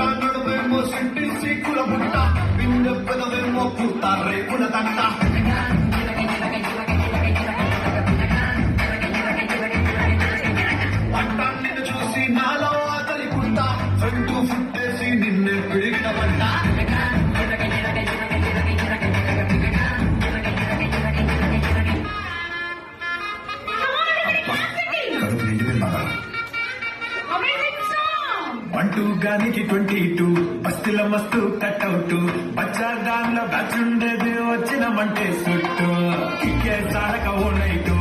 నడువేమో సిట్టి సీకుల బుట్ట పిన్న పెదవేమో పూత రేకుల దంట పట్టాన్ని చూసి నాలో ఆకలి పుట్ట ఫ్రంట్ ఫుట్టేసి నిన్నే పిడిగిన పంట అంటూ గానికి 22 బస్తిల మస్తు కట్అవుట్ బచ్చా దానిలో బ్యాచ్ ఉండేది వచ్చినమంటే సుట్టు కిక్కే సాడక ఓ నైటు